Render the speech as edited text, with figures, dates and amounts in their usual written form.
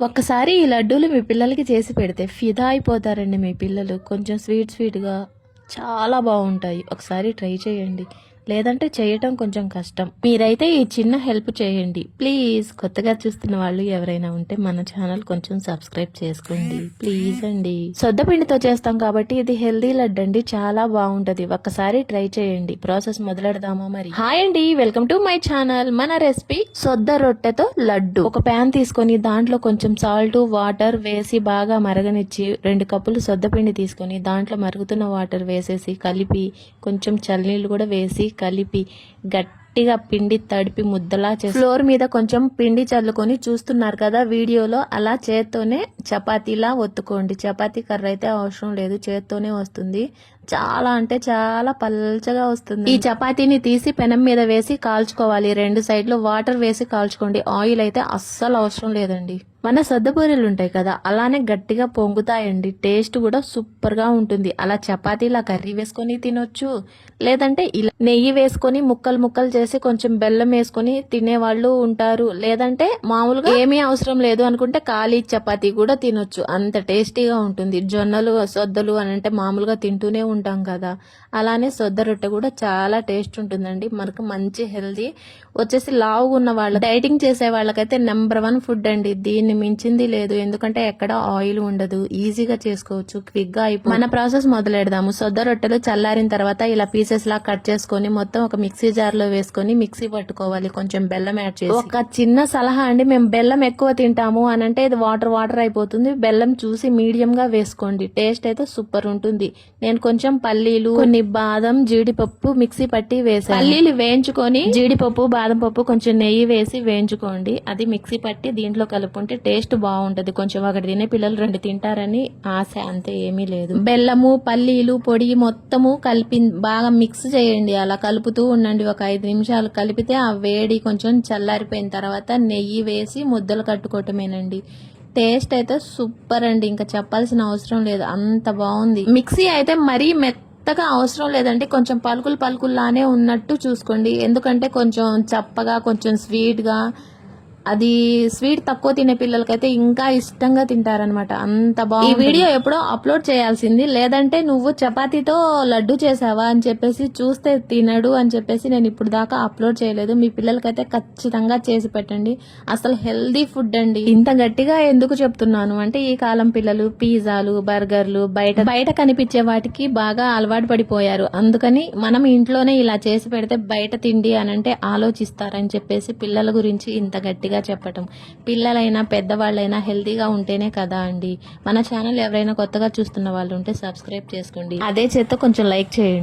ఒక్కసారి ఈ లడ్డూలు మీ పిల్లలకి చేసి పెడితే ఫిదా అయిపోతారండి మీ పిల్లలు. కొంచెం స్వీట్గా చాలా బాగుంటాయి. ఒకసారి ట్రై చేయండి, లేదంటే చేయటం కొంచెం కష్టం. మీరైతే ఈ చిన్న హెల్ప్ చేయండి ప్లీజ్. కొత్తగా చూస్తున్న వాళ్ళు ఎవరైనా ఉంటే మన ఛానల్ కొంచెం సబ్స్క్రైబ్ చేసుకోండి ప్లీజ్ అండి. సొద్దపిండితో చేస్తాం కాబట్టి ఇది హెల్దీ లడ్డు అండి, చాలా బాగుంటది. ఒక్కసారి ట్రై చేయండి. ప్రాసెస్ మొదలెడదామా మరి? హాయ్ అండి, వెల్కమ్ టు మై ఛానల్. మన రెసిపీ సొద్ద రొట్టెతో లడ్డు. ఒక ప్యాన్ తీసుకొని దాంట్లో కొంచెం సాల్ట్ వాటర్ వేసి బాగా మరగనిచ్చి 2 కప్పులు సొద్దపిండి తీసుకొని దాంట్లో మరుగుతున్న వాటర్ వేసేసి కలిపి కొంచెం చల్లనీళ్ళు కూడా వేసి కలిపి గట్టిగా పిండి తడిపి ముద్దలా చేసి ఫ్లోర్ మీద కొంచెం పిండి చల్లుకొని చూస్తున్నారు కదా వీడియోలో, అలా చేత్తోనే చపాతీలా ఒత్తుకోండి. చపాతీ కర్ర అయితే అవసరం లేదు, చేత్తోనే వస్తుంది. చాలా అంటే చాలా పల్చగా వస్తుంది. ఈ చపాతీని తీసి పెనం మీద వేసి కాల్చుకోవాలి. 2 సైడ్లు వాటర్ వేసి కాల్చుకోండి. ఆయిల్ అయితే అస్సలు అవసరం లేదండి. మన సద్దపూరీలు ఉంటాయి కదా, అలానే గట్టిగా పొంగుతాయండి. టేస్ట్ కూడా సూపర్ గా ఉంటుంది. అలా చపాతీలా కర్రీ వేసుకొని తినొచ్చు, లేదంటే ఇలా నెయ్యి వేసుకొని ముక్కలు చేసి కొంచెం బెల్లం వేసుకొని తినేవాళ్ళు ఉంటారు. లేదంటే మామూలుగా ఏమీ అవసరం లేదు అనుకుంటే ఖాళీ చపాతీ కూడా తినొచ్చు, అంత టేస్టీగా ఉంటుంది. జొన్నలు సొద్దలు అని అంటే మామూలుగా తింటూనే ఉంటాం కదా, అలానే సొద్ద రొట్టె కూడా చాలా టేస్ట్ ఉంటుందండి. మనకు మంచి హెల్దీ వచ్చేసి లావుగా ఉన్న వాళ్ళు, డైటింగ్ చేసే వాళ్ళకైతే నెంబర్ 1 ఫుడ్ అండి. దీన్ని మించింది లేదు, ఎందుకంటే ఎక్కడ ఆయిల్ ఉండదు, ఈజీగా చేసుకోవచ్చు, క్విక్ గా అయిపోతుంది. మన ప్రాసెస్ మొదలెడదాము. సొద్ద రొట్టెలు చల్లారిన తర్వాత ఇలా పీసెస్ లా కట్ చేసుకొని మొత్తం ఒక మిక్సీ జార్ లో వేసుకొని మిక్సీ పట్టుకోవాలి. కొంచెం బెల్లం యాడ్ చేసి. ఒక చిన్న సలహా అండి, మేము బెల్లం ఎక్కువ తింటాము అని అంటే ఇది వాటర్ అయిపోతుంది. బెల్లం చూసి మీడియం గా వేసుకోండి, టేస్ట్ అయితే సూపర్ ఉంటుంది. నేను కొంచెం పల్లీలు, కొన్ని బాదం, జీడిపప్పు మిక్సీ పట్టి వేసాను. పల్లీలు వేయించుకొని జీడిపప్పు బాదం పప్పు కొంచెం నెయ్యి వేసి వేయించుకోండి. అది మిక్సీ పట్టి దీంట్లో కలుపుకుంటే టేస్ట్ బాగుంటది. కొంచెం ఒకటి తినే పిల్లలు 2 తింటారని ఆశ, అంతే, ఏమీ లేదు. బెల్లము పల్లీలు పొడి మొత్తము కలిపి బాగా మిక్స్ చేయండి. అలా కలుపుతూ ఉండండి. ఒక 5 నిమిషాలు కలిపితే ఆ వేడి కొంచెం చల్లారిపోయిన తర్వాత నెయ్యి వేసి ముద్దలు కట్టుకోవటమేనండి. టేస్ట్ అయితే సూపర్ అండి, ఇంకా చెప్పాల్సిన అవసరం లేదు, అంత బాగుంది. మిక్సీ అయితే మరీ మెత్తగా అవసరం లేదండి, కొంచెం పలుకుల్లానే ఉన్నట్టు చూసుకోండి. ఎందుకంటే కొంచెం చప్పగా కొంచెం స్వీట్గా, అది స్వీట్ తక్కువ తినే పిల్లలకైతే ఇంకా ఇష్టంగా తింటారనమాట, అంత బాగుంది. ఈ వీడియో ఎప్పుడో అప్లోడ్ చేయాల్సింది, లేదంటే నువ్వు చపాతీతో లడ్డు చేసావా అని చెప్పేసి చూస్తే తినడు అని చెప్పేసి నేను ఇప్పుడు దాకా అప్లోడ్ చేయలేదు. మీ పిల్లలకైతే ఖచ్చితంగా చేసి పెట్టండి, అసలు హెల్దీ ఫుడ్ అండి. ఇంత గట్టిగా ఎందుకు చెప్తున్నాను అంటే ఈ కాలం పిల్లలు పిజ్జాలు బర్గర్లు బయట కనిపించే వాటికి బాగా అలవాటు పడిపోయారు. అందుకని మనం ఇంట్లోనే ఇలా చేసి పెడితే బయట తిండి అని అంటే ఆలోచిస్తారని చెప్పేసి పిల్లల గురించి ఇంత గట్టిగా చెప్పటం. పిల్లలైనా పెద్దవాళ్ళైనా హెల్తీగా ఉంటేనే కదా అండి. మన ఛానల్ ఎవరైనా కొత్తగా చూస్తున్న వాళ్ళు ఉంటే సబ్స్క్రైబ్ చేసుకోండి, అదే చేత కొంచెం లైక్ చేయండి.